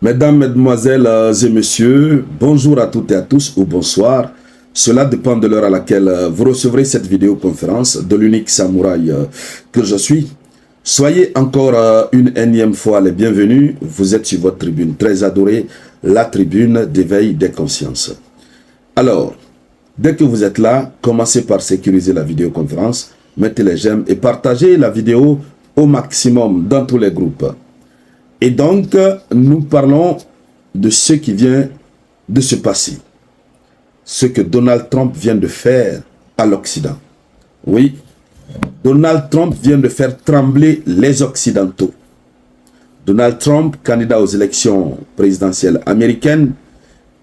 Mesdames, Mesdemoiselles et Messieurs, bonjour à toutes et à tous ou bonsoir. Cela dépend de l'heure à laquelle vous recevrez cette vidéoconférence de l'unique samouraï que je suis. Soyez encore une énième fois les bienvenus. Vous êtes sur votre tribune très adorée, la tribune d'éveil des consciences. Alors, dès que vous êtes là, commencez par sécuriser la vidéoconférence, mettez les j'aime et partagez la vidéo au maximum dans tous les groupes. Et donc, nous parlons de ce qui vient de se passer. Ce que Donald Trump vient de faire à l'Occident. Oui, Donald Trump vient de faire trembler les Occidentaux. Donald Trump, candidat aux élections présidentielles américaines,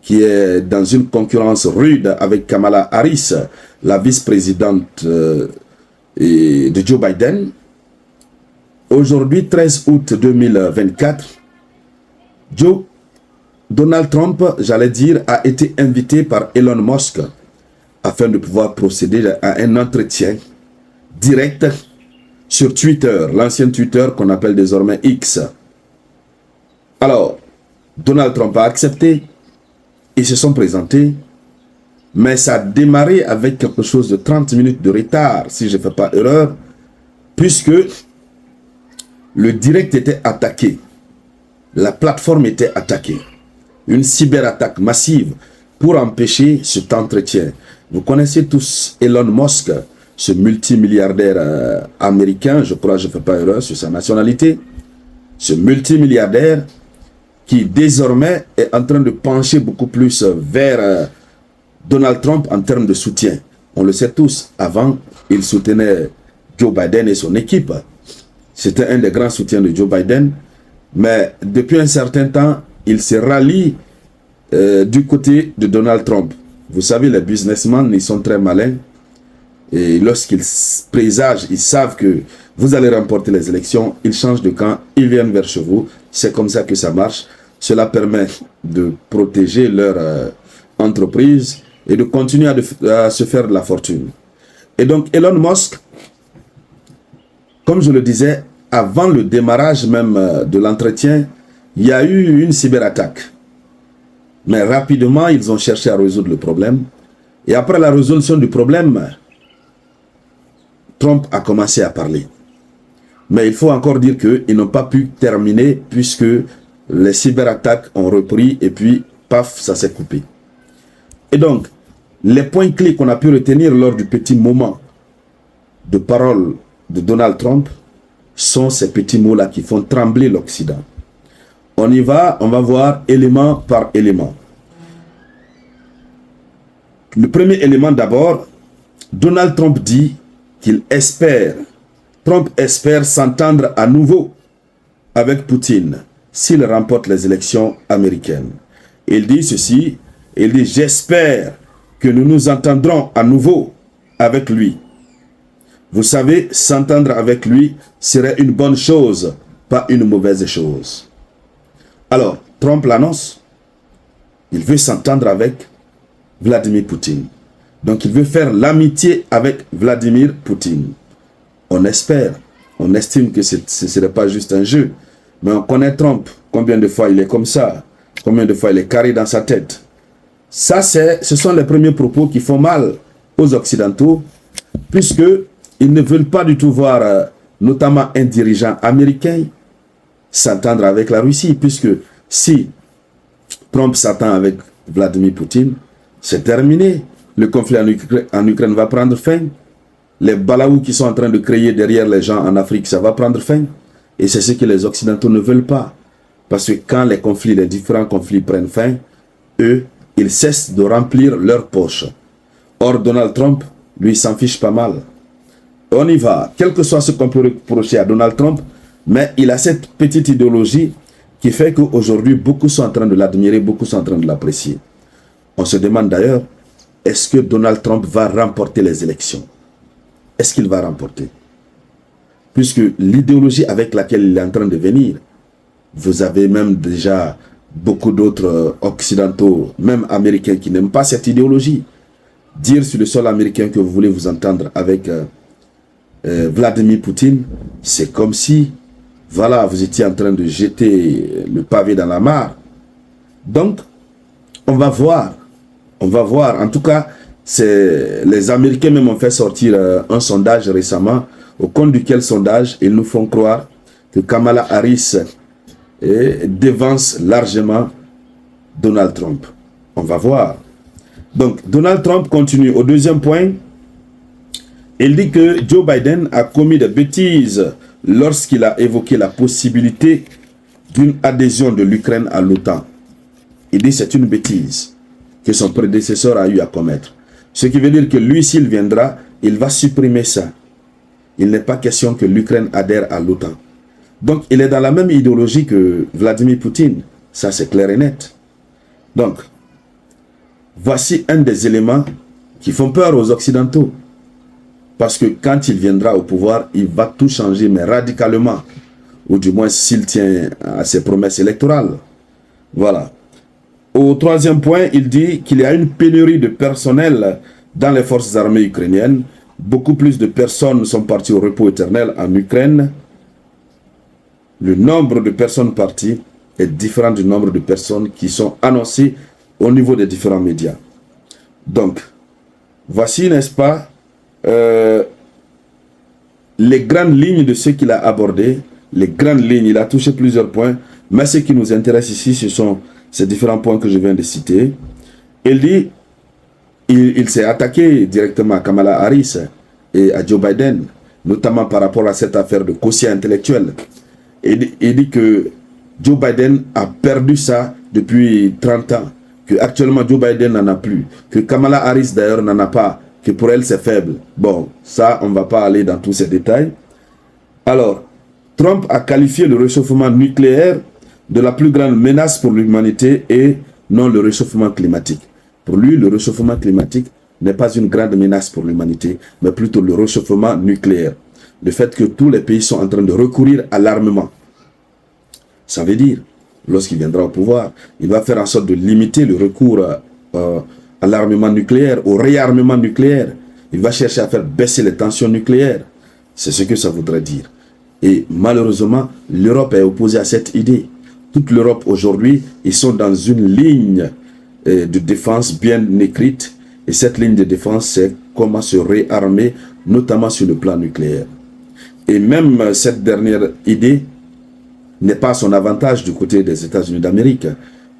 qui est dans une concurrence rude avec Kamala Harris, la vice-présidente de Joe Biden. Aujourd'hui, 13 août 2024, Donald Trump, j'allais dire, a été invité par Elon Musk afin de pouvoir procéder à un entretien direct sur Twitter, l'ancien Twitter qu'on appelle désormais X. Alors, Donald Trump a accepté, ils se sont présentés, mais ça a démarré avec quelque chose de 30 minutes de retard, si je ne fais pas erreur, puisque le direct était attaqué, la plateforme était attaquée, une cyberattaque massive pour empêcher cet entretien. Vous connaissez tous Elon Musk, ce multimilliardaire américain, je crois que je ne fais pas erreur sur sa nationalité, ce multimilliardaire qui désormais est en train de pencher beaucoup plus vers Donald Trump en termes de soutien. On le sait tous, avant, il soutenait Joe Biden et son équipe. C'était un des grands soutiens de Joe Biden. Mais depuis un certain temps, il se rallie du côté de Donald Trump. Vous savez, les businessmen, ils sont très malins. Et lorsqu'ils présagent, ils savent que vous allez remporter les élections, ils changent de camp, ils viennent vers chez vous. C'est comme ça que ça marche. Cela permet de protéger leur entreprise et de continuer à se faire de la fortune. Et donc, Elon Musk, comme je le disais, avant le démarrage même de l'entretien, il y a eu une cyberattaque. Mais rapidement, ils ont cherché à résoudre le problème. Et après la résolution du problème, Trump a commencé à parler. Mais il faut encore dire qu'ils n'ont pas pu terminer puisque les cyberattaques ont repris et puis, paf, ça s'est coupé. Et donc, les points clés qu'on a pu retenir lors du petit moment de parole de Donald Trump sont ces petits mots-là qui font trembler l'Occident. On y va, on va voir élément par élément. Le premier élément d'abord, Donald Trump dit qu'il espère, Trump espère s'entendre à nouveau avec Poutine s'il remporte les élections américaines. Il dit ceci, il dit « J'espère que nous nous entendrons à nouveau avec lui ». Vous savez, s'entendre avec lui serait une bonne chose, pas une mauvaise chose. Alors, Trump l'annonce, il veut s'entendre avec Vladimir Poutine. Donc, il veut faire l'amitié avec Vladimir Poutine. On espère, on estime que ce ne serait pas juste un jeu. Mais on connaît Trump, combien de fois il est comme ça, combien de fois il est carré dans sa tête. Ça, ce sont les premiers propos qui font mal aux Occidentaux, puisque ils ne veulent pas du tout voir, notamment un dirigeant américain, s'entendre avec la Russie, puisque si Trump s'entend avec Vladimir Poutine, c'est terminé. Le conflit en Ukraine va prendre fin. Les balaous qui sont en train de créer derrière les gens en Afrique, ça va prendre fin. Et c'est ce que les Occidentaux ne veulent pas. Parce que quand les différents conflits prennent fin, eux, ils cessent de remplir leurs poches. Or, Donald Trump, lui, s'en fiche pas mal. On y va, quel que soit ce qu'on peut reprocher à Donald Trump, mais il a cette petite idéologie qui fait qu'aujourd'hui, beaucoup sont en train de l'admirer, beaucoup sont en train de l'apprécier. On se demande d'ailleurs, est-ce que Donald Trump va remporter les élections? Est-ce qu'il va remporter? Puisque l'idéologie avec laquelle il est en train de venir, vous avez même déjà beaucoup d'autres occidentaux, même américains, qui n'aiment pas cette idéologie. Dire sur le sol américain que vous voulez vous entendre avec Vladimir Poutine, c'est comme si, voilà, vous étiez en train de jeter le pavé dans la mare Donc, on va voir. On va voir. En tout cas, les Américains même ont fait sortir un sondage récemment, au compte duquel sondage, ils nous font croire que Kamala Harris dévance largement Donald Trump. On va voir. Donc, Donald Trump continue. Au deuxième point, il dit que Joe Biden a commis des bêtises lorsqu'il a évoqué la possibilité d'une adhésion de l'Ukraine à l'OTAN. Il dit que c'est une bêtise que son prédécesseur a eu à commettre. Ce qui veut dire que lui, s'il viendra, il va supprimer ça. Il n'est pas question que l'Ukraine adhère à l'OTAN. Donc, il est dans la même idéologie que Vladimir Poutine. Ça, c'est clair et net. Donc, voici un des éléments qui font peur aux Occidentaux. Parce que quand il viendra au pouvoir, il va tout changer, mais radicalement. Ou du moins, s'il tient à ses promesses électorales. Voilà. Au troisième point, il dit qu'il y a une pénurie de personnel dans les forces armées ukrainiennes. Beaucoup plus de personnes sont parties au repos éternel en Ukraine. Le nombre de personnes parties est différent du nombre de personnes qui sont annoncées au niveau des différents médias. Donc, voici, n'est-ce pas, les grandes lignes de ce qu'il a abordé. Les grandes lignes, il a touché plusieurs points, mais ce qui nous intéresse ici, ce sont ces différents points que je viens de citer. Il dit, il s'est attaqué directement à Kamala Harris et à Joe Biden, notamment par rapport à cette affaire de quotient intellectuel. Il dit que Joe Biden a perdu ça depuis 30 ans, que actuellement Joe Biden n'en a plus, que Kamala Harris d'ailleurs n'en a pas, que pour elle c'est faible. Bon, ça on ne va pas aller dans tous ces détails. Alors, Trump a qualifié le réchauffement nucléaire de la plus grande menace pour l'humanité et non le réchauffement climatique. Pour lui, le réchauffement climatique n'est pas une grande menace pour l'humanité, mais plutôt le réchauffement nucléaire. Le fait que tous les pays sont en train de recourir à l'armement. Ça veut dire, lorsqu'il viendra au pouvoir, il va faire en sorte de limiter le recours à l'armement nucléaire, au réarmement nucléaire. Il va chercher à faire baisser les tensions nucléaires. C'est ce que ça voudrait dire. Et malheureusement, l'Europe est opposée à cette idée. Toute l'Europe aujourd'hui, ils sont dans une ligne de défense bien écrite. Et cette ligne de défense, c'est comment se réarmer, notamment sur le plan nucléaire. Et même cette dernière idée n'est pas à son avantage du côté des États-Unis d'Amérique.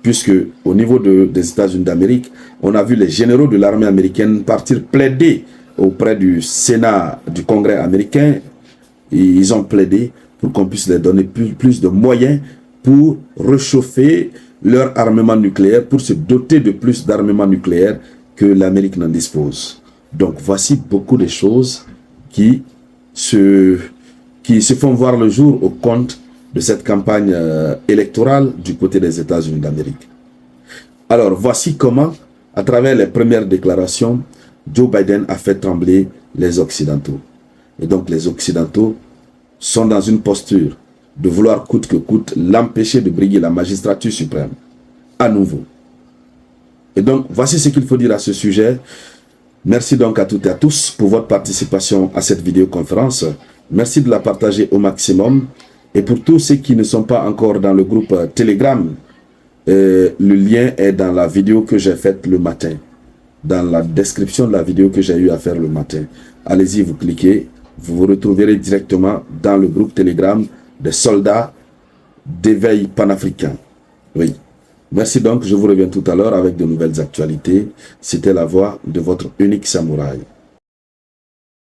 Puisque au niveau des États-Unis d'Amérique, on a vu les généraux de l'armée américaine partir plaider auprès du Sénat du Congrès américain. Et ils ont plaidé pour qu'on puisse leur donner plus de moyens pour réchauffer leur armement nucléaire, pour se doter de plus d'armement nucléaire que l'Amérique n'en dispose. Donc voici beaucoup de choses qui se font voir le jour au compte de cette campagne électorale du côté des États-Unis d'Amérique. Alors voici comment, à travers les premières déclarations, Joe Biden a fait trembler les Occidentaux. Et donc les Occidentaux sont dans une posture de vouloir coûte que coûte l'empêcher de briguer la magistrature suprême. À nouveau. Et donc voici ce qu'il faut dire à ce sujet. Merci donc à toutes et à tous pour votre participation à cette vidéoconférence. Merci de la partager au maximum. Et pour tous ceux qui ne sont pas encore dans le groupe Telegram, le lien est dans la vidéo que j'ai faite le matin. Dans la description de la vidéo que j'ai eu à faire le matin. Allez-y, vous cliquez. Vous vous retrouverez directement dans le groupe Telegram des soldats d'éveil panafricain. Oui. Merci donc, je vous reviens tout à l'heure avec de nouvelles actualités. C'était la voix de votre unique samouraï.